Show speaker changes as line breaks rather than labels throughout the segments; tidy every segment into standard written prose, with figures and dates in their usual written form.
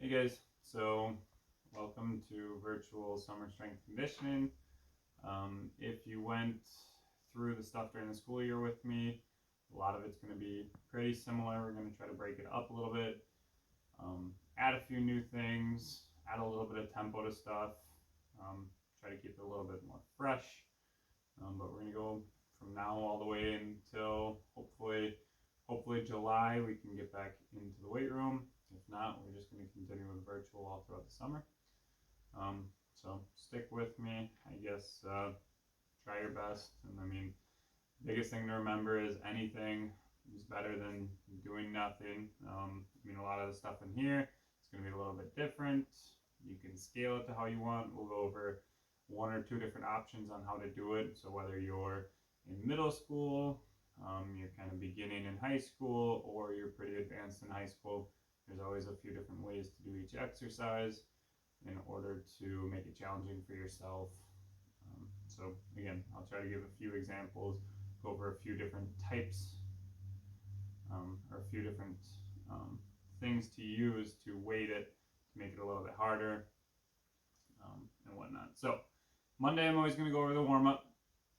Hey guys, so welcome to virtual summer strength conditioning. If you went through the stuff during the school year with me, a lot of it's going to be pretty similar. We're going to try to break it up a little bit, add a few new things, add a little bit of tempo to stuff, try to keep it a little bit more fresh. But we're going to go from now all the way until hopefully July. We can get back into the weight room. If not, we're just going to continue with virtual all throughout the summer. So stick with me, I guess. Try your best. And I mean, biggest thing to remember is anything is better than doing nothing. A lot of the stuff in here is going to be a little bit different. You can scale it to how you want. We'll go over one or two different options on how to do it. So whether you're in middle school, you're kind of beginning in high school, or you're pretty advanced in high school, there's always a few different ways to do each exercise in order to make it challenging for yourself. So again, I'll try to give a few examples, go over a few different types or a few different things to use to weight it, to make it a little bit harder and whatnot. So Monday, I'm always going to go over the warm-up.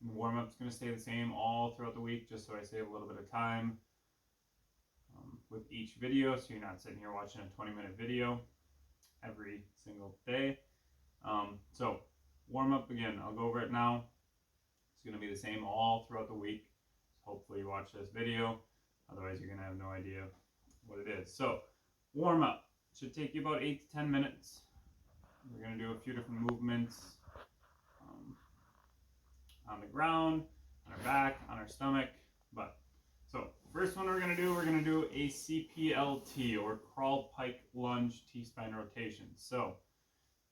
The warm-up's going to stay the same all throughout the week, just so I save a little bit of time with each video, so you're not sitting here watching a 20-minute video every single day. So warm-up, again, I'll go over it now. It's going to be the same all throughout the week. So hopefully you watch this video. Otherwise, you're going to have no idea what it is. So warm-up should take you about 8 to 10 minutes. We're going to do a few different movements on the ground, on our back, on our stomach. So first one we're going to do a CPLT, or crawl, pike, lunge, T-spine rotation. So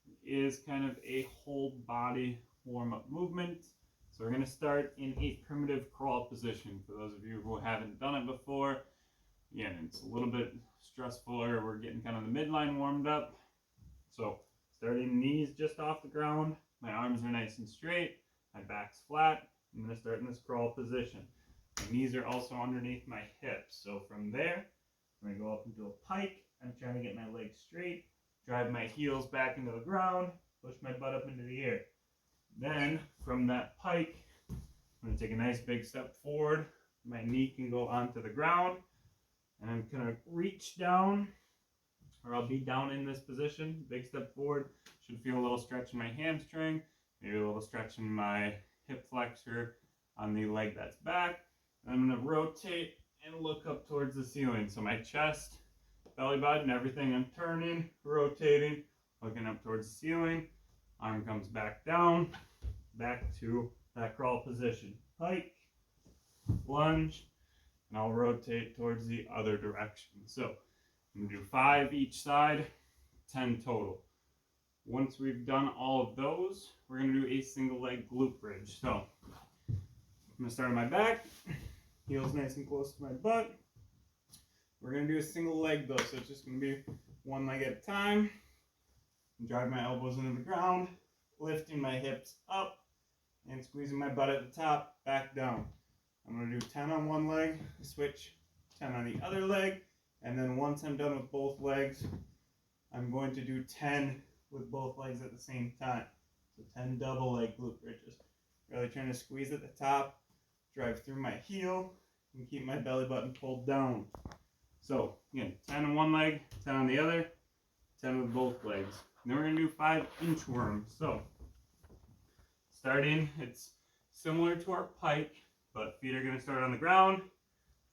it is kind of a whole body warm-up movement. So we're going to start in a primitive crawl position. For those of you who haven't done it before, again, it's a little bit stressful, or we're getting kind of the midline warmed up. So starting knees just off the ground, my arms are nice and straight, my back's flat. I'm going to start in this crawl position. My knees are also underneath my hips. So from there, I'm going to go up into a pike. I'm trying to get my legs straight, drive my heels back into the ground, push my butt up into the air. Then from that pike, I'm going to take a nice big step forward. My knee can go onto the ground, and I'm going to reach down, or I'll be down in this position. Big step forward. Should feel a little stretch in my hamstring, maybe a little stretch in my hip flexor on the leg that's back. I'm going to rotate and look up towards the ceiling. So my chest, belly button, everything, I'm turning, rotating, looking up towards the ceiling. Arm comes back down, back to that crawl position. Pike, lunge, and I'll rotate towards the other direction. So I'm going to do 5 each side, 10 total. Once we've done all of those, we're going to do a single leg glute bridge. So I'm going to start on my back, heels nice and close to my butt. We're going to do a single leg though, so it's just going to be one leg at a time. Drive my elbows into the ground, lifting my hips up, and squeezing my butt at the top, back down. I'm going to do 10 on one leg, switch 10 on the other leg, and then once I'm done with both legs, I'm going to do 10 with both legs at the same time. So 10 double leg glute bridges. Really trying to squeeze at the top, drive through my heel, and keep my belly button pulled down. So again, 10 on one leg, 10 on the other, 10 with both legs. And then we're going to do 5 inchworms. So starting, it's similar to our pike, but feet are going to start on the ground.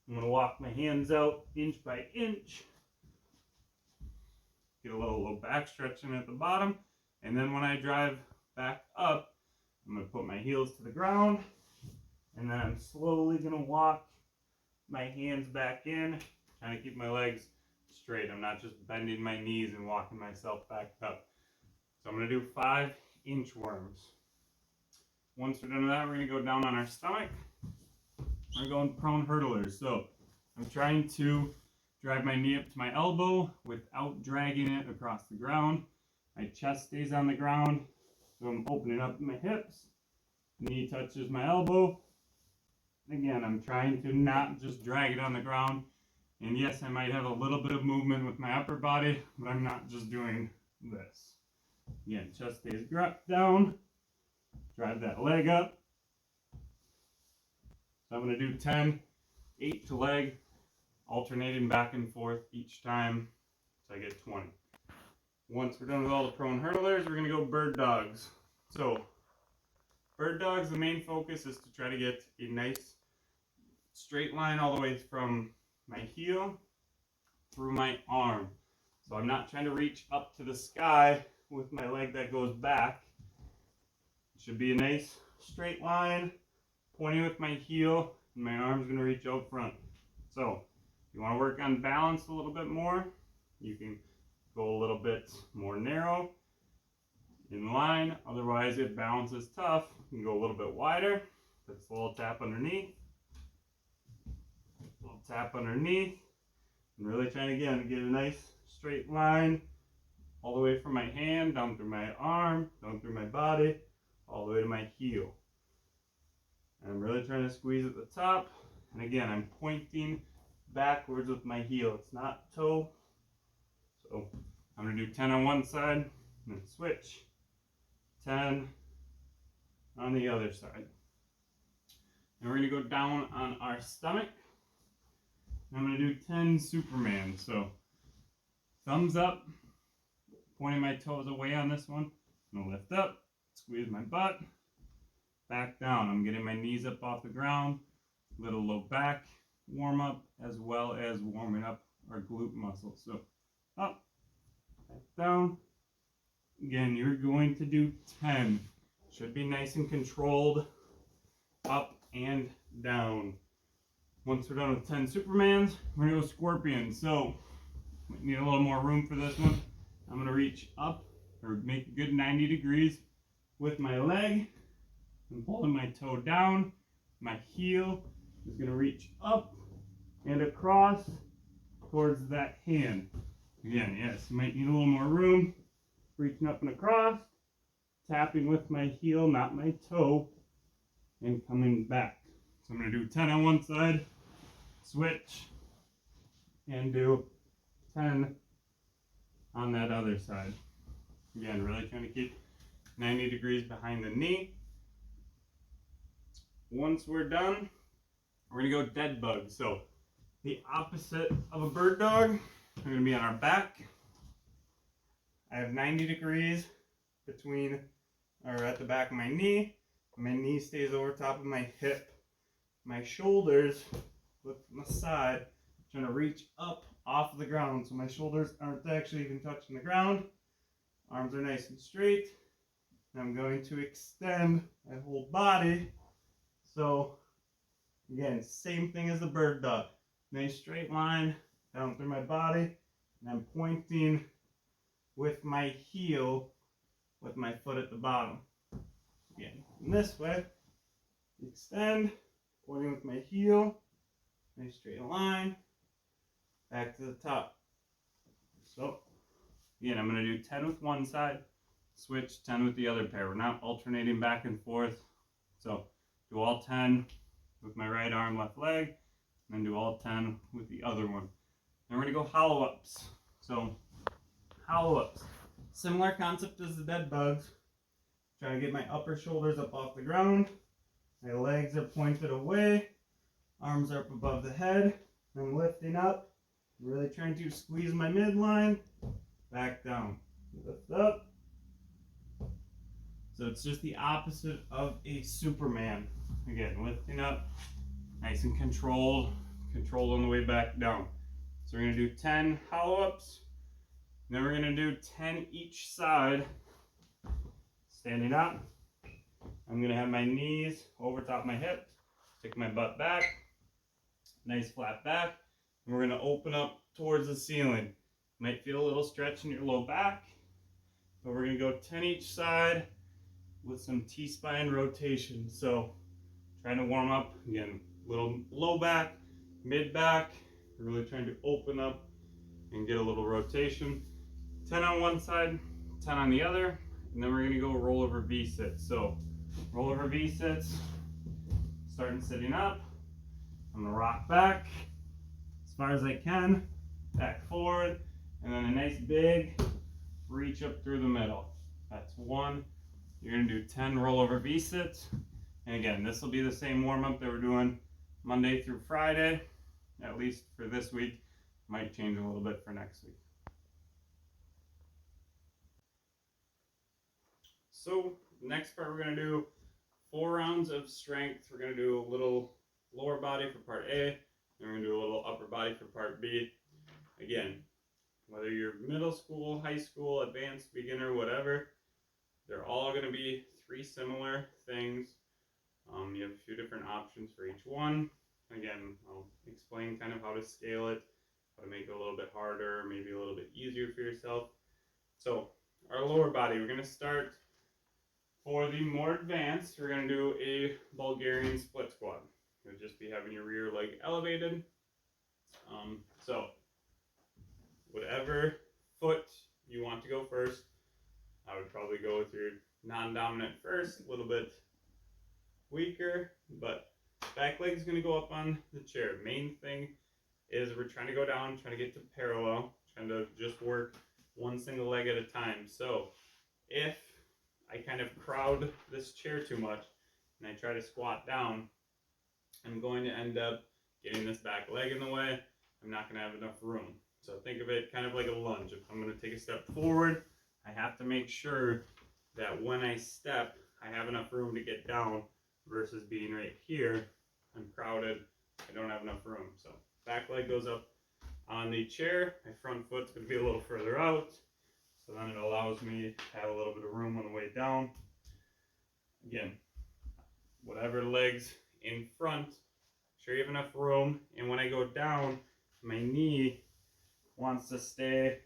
I'm going to walk my hands out inch by inch. Get a little low back stretching at the bottom. And then when I drive back up, I'm going to put my heels to the ground. And then I'm slowly going to walk my hands back in, trying to keep my legs straight. I'm not just bending my knees and walking myself back up. So I'm going to do 5 inchworms. Once we're done with that, we're going to go down on our stomach. We're going prone hurdlers. So I'm trying to drive my knee up to my elbow without dragging it across the ground. My chest stays on the ground, so I'm opening up my hips. Knee touches my elbow. Again, I'm trying to not just drag it on the ground And yes, I might have a little bit of movement with my upper body, but I'm not just doing this. Again, chest stays down, drive that leg up. So I'm going to do 10, 8 to leg, alternating back and forth each time until I get 20. Once we're done with all the prone hurdlers, we're going to go bird dogs. So bird dogs, the main focus is to try to get a nice straight line all the way from my heel through my arm. So I'm not trying to reach up to the sky with my leg that goes back. It should be a nice straight line, pointing with my heel, and my arm's going to reach out front. So if you want to work on balance a little bit more, you can go a little bit more narrow in line. Otherwise, if balance is tough, you can go a little bit wider. That's a little tap underneath. Little tap underneath. I'm really trying to, again, get a nice straight line all the way from my hand, down through my arm, down through my body, all the way to my heel. And I'm really trying to squeeze at the top. And again, I'm pointing backwards with my heel. It's not toe. So I'm going to do 10 on one side, and then switch. 10 on the other side. And we're going to go down on our stomach. I'm going to do 10 Superman. So thumbs up, pointing my toes away on this one. I'm going to lift up, squeeze my butt, back down. I'm getting my knees up off the ground, little low back warm up, as well as warming up our glute muscles. So up, back down. Again, you're going to do 10. Should be nice and controlled, up and down. Once we're done with 10 Supermans, we're going to go Scorpion. So, might need a little more room for this one. I'm going to reach up, or make a good 90 degrees with my leg. I'm holding my toe down. My heel is going to reach up and across towards that hand. Again, yes, you might need a little more room. Reaching up and across, tapping with my heel, not my toe, and coming back. So I'm going to do 10 on one side, switch, and do 10 on that other side. Again, really trying to keep 90 degrees behind the knee. Once we're done, we're going to go dead bug. So the opposite of a bird dog, we're going to be on our back. I have 90 degrees between, or at the back of my knee. My knee stays over top of my hip. My shoulders look from the side, trying to reach up off the ground. So my shoulders aren't actually even touching the ground. Arms are nice and straight. And I'm going to extend my whole body. So again, same thing as the bird dog. Nice straight line down through my body. And I'm pointing with my heel with my foot at the bottom. Again, in this way, extend, pointing with my heel, nice straight line, back to the top. So, again, I'm going to do 10 with one side, switch 10 with the other pair. We're not alternating back and forth. So, do all 10 with my right arm, left leg, and then do all 10 with the other one. Then we're going to go hollow ups. So, hollow ups. Similar concept as the dead bugs. Trying to get my upper shoulders up off the ground. My legs are pointed away. Arms are up above the head. I'm lifting up. I'm really trying to squeeze my midline. Back down. Lift up. So it's just the opposite of a Superman. Again, lifting up. Nice and controlled. Controlled on the way back down. So we're going to do 10 hollow ups. Then we're going to do 10 each side. Standing up. I'm going to have my knees over top of my hips. Take my butt back. Nice flat back. And we're going to open up towards the ceiling. Might feel a little stretch in your low back. But we're going to go 10 each side with some T-spine rotation. So trying to warm up. Again, little low back, mid back. We're really trying to open up and get a little rotation. 10 on one side, 10 on the other, and then we're going to go roll over V-sits. So roll over V-sits, starting sitting up. I'm going to rock back, far as I can, back forward, and then a nice big reach up through the middle. That's one. You're gonna do 10 rollover V-sits. And again, this will be the same warm-up that we're doing Monday through Friday, at least for this week. Might change a little bit for next week. So next part we're gonna do 4 rounds of strength. We're gonna do a little lower body for part A, and we're gonna do a little upper body for part B. Again, whether you're middle school, high school, advanced, beginner, whatever, they're all gonna be 3 similar things. You have a few different options for each one. Again, I'll explain kind of how to scale it, how to make it a little bit harder, maybe a little bit easier for yourself. So our lower body, we're gonna start for the more advanced. We're gonna do a Bulgarian split squat. You'll just be having your rear leg elevated. So whatever foot you want to go first, I would probably go with your non-dominant first, a little bit weaker, but back leg is going to go up on the chair. Main thing is we're trying to go down, trying to get to parallel, trying to just work one single leg at a time. So if I kind of crowd this chair too much and I try to squat down, I'm going to end up getting this back leg in the way. I'm not going to have enough room. So think of it kind of like a lunge. If I'm going to take a step forward, I have to make sure that when I step, I have enough room to get down versus being right here. I'm crowded. I don't have enough room. So back leg goes up on the chair. My front foot's going to be a little further out. So then it allows me to have a little bit of room on the way down. Again, whatever legs in front, sure you have enough room. And when I go down, my knee wants to stay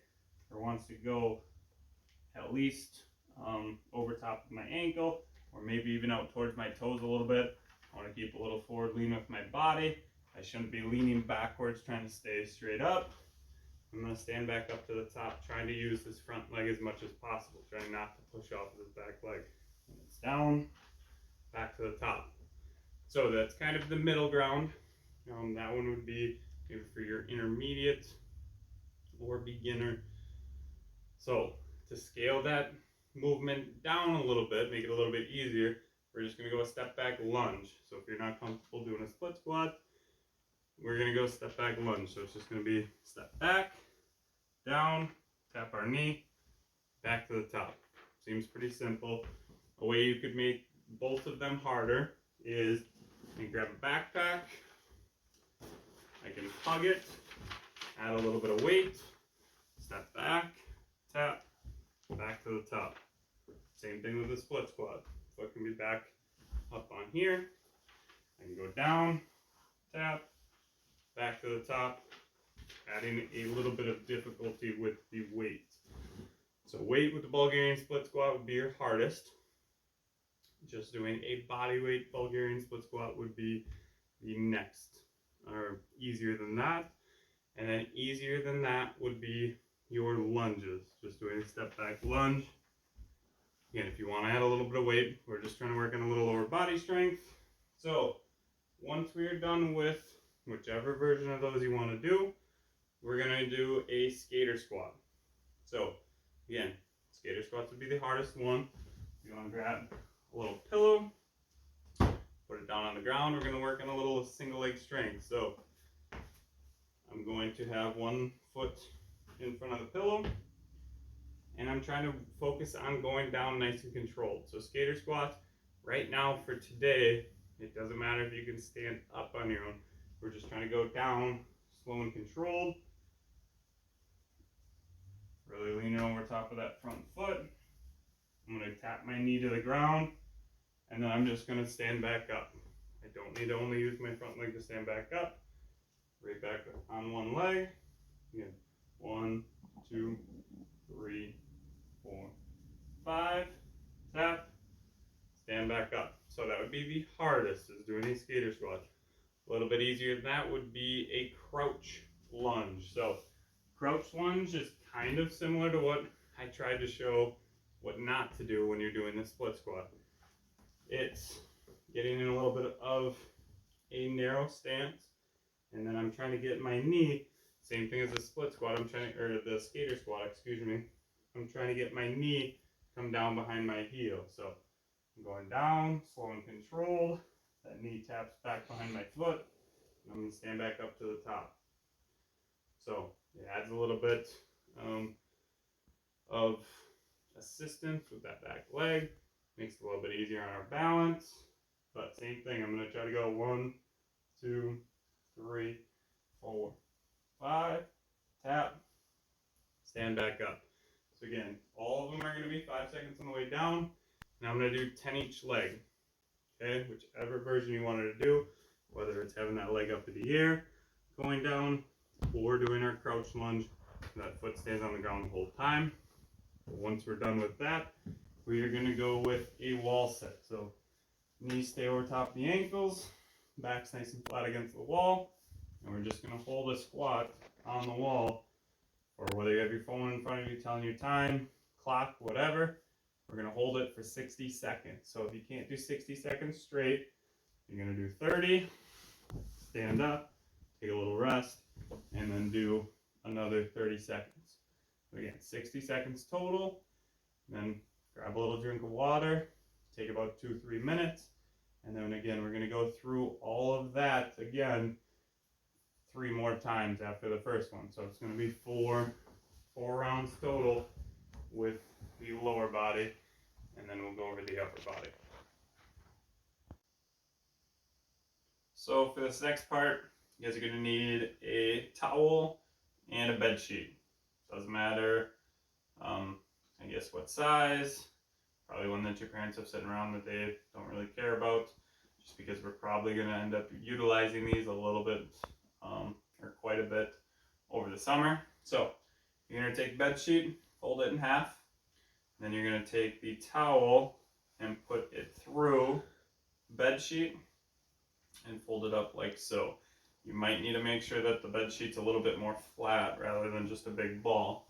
or wants to go at least over top of my ankle, or maybe even out towards my toes a little bit. I want to keep a little forward lean with my body. I shouldn't be leaning backwards trying to stay straight up. I'm going to stand back up to the top, trying to use this front leg as much as possible, trying not to push off of this back leg. And it's down, back to the top. So that's kind of the middle ground. That one would be maybe for your intermediate or beginner. So to scale that movement down a little bit, make it a little bit easier, we're just going to go a step back lunge. So if you're not comfortable doing a split squat, we're going to go step back lunge. So it's just going to be step back, down, tap our knee, back to the top. Seems pretty simple. A way you could make both of them harder is you grab a backpack, I can hug it, add a little bit of weight, step back, tap, back to the top. Same thing with the split squat. Foot can be back up on here. I can go down, tap, back to the top, adding a little bit of difficulty with the weight. So weight with the Bulgarian split squat would be your hardest. Just doing a body weight Bulgarian split squat would be the next, or easier than that. And then easier than that would be your lunges. Just doing a step back lunge. Again, if you want to add a little bit of weight, we're just trying to work on a little lower body strength. So once we are done with whichever version of those you want to do, we're going to do a skater squat. So again, skater squats would be the hardest one. You want to grab a little pillow, put it down on the ground. We're going to work on a little single leg strength. So I'm going to have one foot in front of the pillow, and I'm trying to focus on going down nice and controlled. So skater squats, right now for today, it doesn't matter if you can stand up on your own. We're just trying to go down slow and controlled. Really leaning over top of that front foot. I'm going to tap my knee to the ground, and then I'm just going to stand back up. I don't need to only use my front leg to stand back up. Right back on one leg. Again, 1, 2, 3, 4, 5. Tap. Stand back up. So that would be the hardest, is doing a skater squat. A little bit easier than that would be a crouch lunge. So crouch lunge is kind of similar to what I tried to show what not to do when you're doing the split squat. It's getting in a little bit of a narrow stance, and then I'm trying to get my knee, same thing as the split squat, or the skater squat, excuse me. I'm trying to get my knee come down behind my heel. So I'm going down, slow and controlled. That knee taps back behind my foot. And I'm going to stand back up to the top. So it adds a little bit of assistance with that back leg. Makes it a little bit easier on our balance. But same thing, I'm going to try to go 1, 2, 3, 4, 5, tap, stand back up. So again, all of them are going to be 5 seconds on the way down. And I'm going to do 10 each leg. Okay, whichever version you wanted to do, whether it's having that leg up in the air, going down, or doing our crouch lunge, that foot stays on the ground the whole time. But once we're done with that, we are going to go with a wall set. So knees stay over top of the ankles, back's nice and flat against the wall, and we're just going to hold a squat on the wall, or whether you have your phone in front of you telling you time, clock, whatever. We're going to hold it for 60 seconds. So if you can't do 60 seconds straight, you're going to do 30, stand up, take a little rest, and then do another 30 seconds. So again, 60 seconds total. Then grab a little drink of water, take about 2-3 minutes, and then again, we're going to go through all of that again 3 more times after the first one. So it's going to be four rounds total with the lower body, and then we'll go over the upper body. So for this next part, you guys are going to need a towel and a bed sheet. Doesn't matter, I guess what size, probably one that your parents have sitting around that they don't really care about, just because we're probably going to end up utilizing these a little bit, or quite a bit over the summer. So you're going to take a bed sheet, fold it in half, then you're going to take the towel and put it through the bed sheet and fold it up like so. You might need to make sure that the bed sheet's a little bit more flat rather than just a big ball.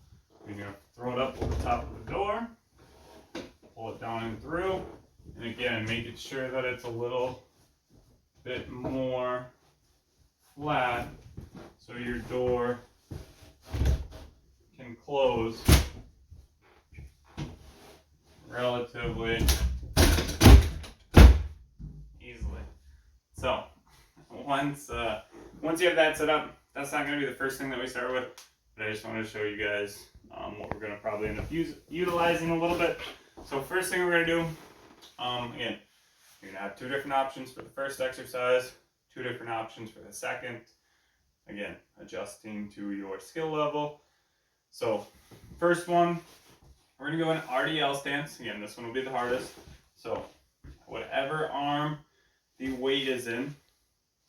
You're going to throw it up over the top of the door, pull it down and through, and again, making sure that it's a little bit more flat so your door can close relatively easily. So once you have that set up, that's not going to be the first thing that we start with, but I just wanted to show you guys what we're going to probably end up utilizing a little bit. So first thing we're going to do, again, you're going to have 2 different options for the first exercise, 2 different options for the second. Again, adjusting to your skill level. So first one, we're going to go in RDL stance. Again, this one will be the hardest. So whatever arm the weight is in,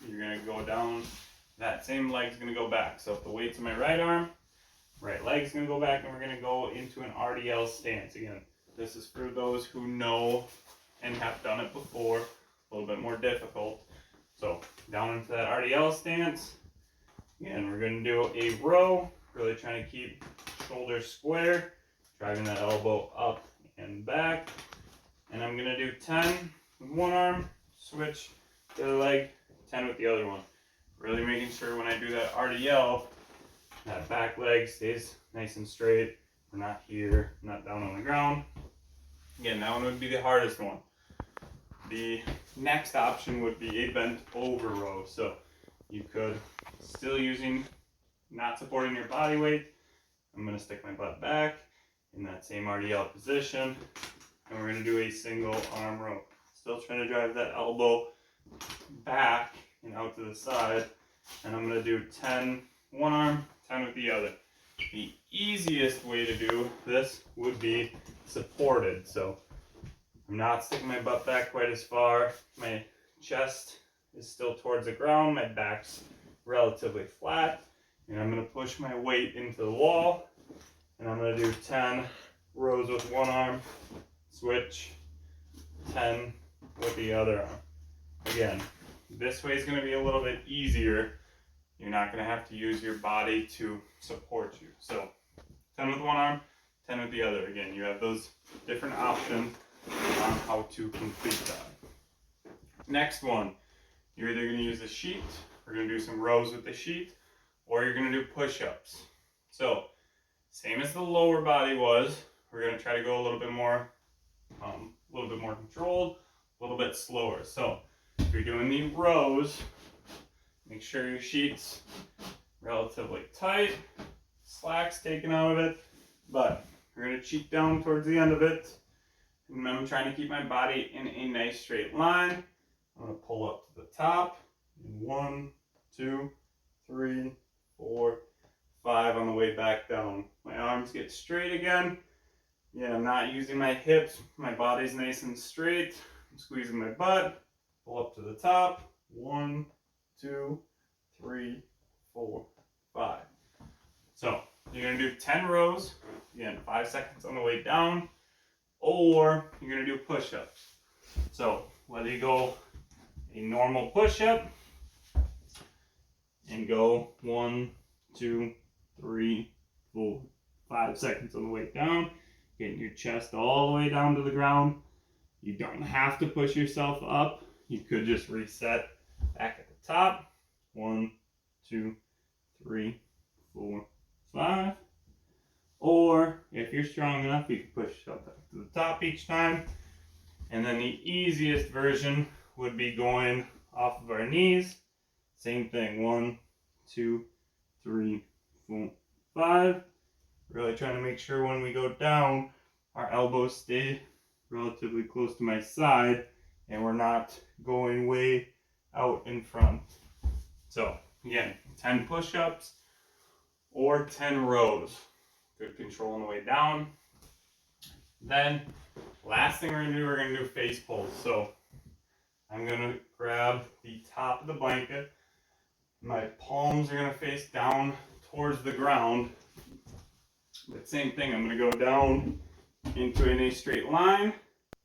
you're going to go down. That same leg's going to go back. So if the weight's in my right arm, right leg's going to go back, and we're going to go into an RDL stance. Again, this is for those who know and have done it before. A little bit more difficult. So down into that RDL stance. Again, we're going to do a row, really trying to keep shoulders square, driving that elbow up and back. And I'm going to do 10 with one arm, switch the other leg, 10 with the other one. Really making sure when I do that RDL, that back leg stays nice and straight. We're not here, not down on the ground. Again, that one would be the hardest one. The next option would be a bent over row. So you could, still not supporting your body weight, I'm going to stick my butt back in that same RDL position, and we're going to do a single arm row. Still trying to drive that elbow back and out to the side, and I'm going to do 10 one arm, 10 with the other. The easiest way to do this would be supported. So I'm not sticking my butt back quite as far. My chest is still towards the ground. My back's relatively flat. And I'm going to push my weight into the wall. And I'm going to do 10 rows with one arm, switch, 10 with the other arm. Again, this way is going to be a little bit easier. You're not going to have to use your body to support you. So 10 with one arm, 10 with the other. Again, you have those different options on how to complete that. Next one, you're either going to use a sheet we're going to do some rows with the sheet, or you're going to do push-ups. So, same as the lower body was, we're going to try to go a little bit more controlled, a little bit slower. So, if you're doing the rows, make sure your sheet's relatively tight, slack's taken out of it, but we're going to cheat down towards the end of it. And I'm trying to keep my body in a nice straight line. I'm going to pull up to the top. 1, 2, 3, 4, 5 on the way back down. My arms get straight again. Yeah, I'm not using my hips. My body's nice and straight. I'm squeezing my butt. Pull up to the top. 1, 2, 3, 4, 5. So you're going to do 10 rows. Again, 5 seconds on the way down. Or you're going to do push-ups. So whether you go a normal push-up and go 1, 2, 3, 4, 5 seconds on the way down, getting your chest all the way down to the ground. You don't have to push yourself up. You could just reset back at the top. 1, 2, 3, 4, 5. Or if you're strong enough, you can push yourself back to the top each time. And then the easiest version would be going off of our knees. Same thing. 1, 2, 3, 4, 5. Really trying to make sure when we go down, our elbows stay relatively close to my side and we're not going way out in front. So again, 10 push-ups or 10 rows. Good control on the way down. Then last thing we're going to do, we're going to do face pulls. So I'm going to grab the top of the blanket. My palms are going to face down towards the ground. But same thing, I'm going to go down into a nice straight line.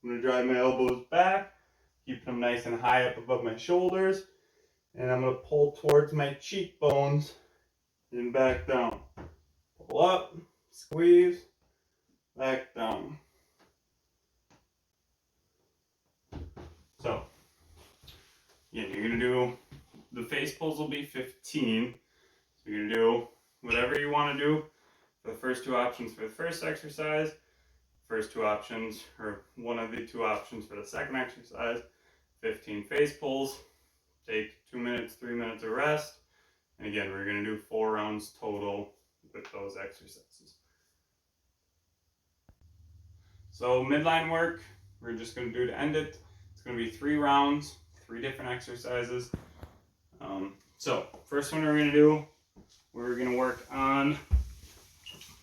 I'm going to drive my elbows back, keep them nice and high up above my shoulders. And I'm going to pull towards my cheekbones and back down. Pull up, squeeze, back down. So, yeah, you're going to do, the face pulls will be 15. So you're going to do whatever you want to do for the first 2 options for the first exercise, first 2 options, or one of the 2 options for the second exercise. 15 face pulls, take 2 minutes, 3 minutes of rest. And again, we're going to do 4 rounds total with those exercises. So midline work, we're just going to do to end it. It's going to be 3 rounds, 3 different exercises. So first one we're going to do, we're going to work on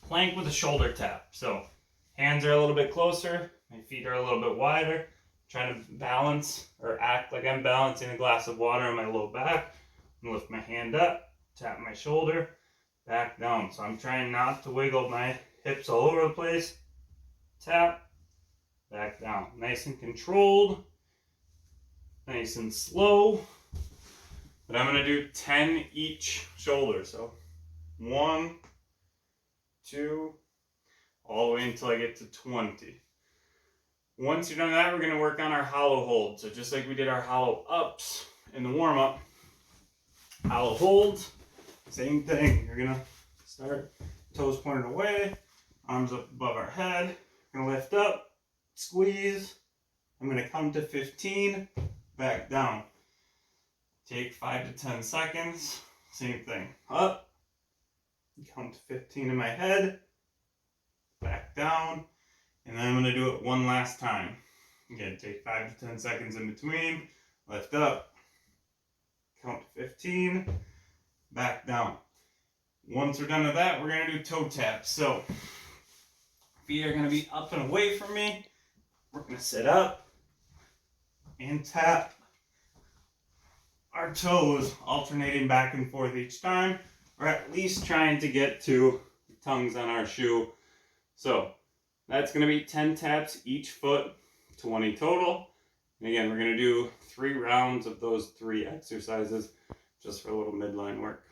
plank with a shoulder tap. So hands are a little bit closer, my feet are a little bit wider. Trying to balance or act like I'm balancing a glass of water on my low back. And lift my hand up, tap my shoulder, back down. So I'm trying not to wiggle my hips all over the place. Tap, back down. Nice and controlled, nice and slow. But I'm going to do 10 each shoulder. So 1, 2, all the way until I get to 20. Once you're done with that, we're going to work on our hollow hold. So just like we did our hollow ups in the warm-up, hollow holds, same thing. You're going to start toes pointed away, arms up above our head. We're going to lift up, squeeze. I'm going to count to 15, back down. Take 5 to 10 seconds. Same thing. Up, count to 15 in my head, back down. And then I'm going to do it one last time. Again, take 5 to 10 seconds in between. Lift up. Count to 15. Back down. Once we're done with that, we're going to do toe taps. So, feet are going to be up and away from me. We're going to sit up and tap our toes, alternating back and forth each time. Or at least trying to get to the tongues on our shoe. So, that's going to be 10 taps each foot, 20 total. And again, we're going to do 3 rounds of those 3 exercises just for a little midline work.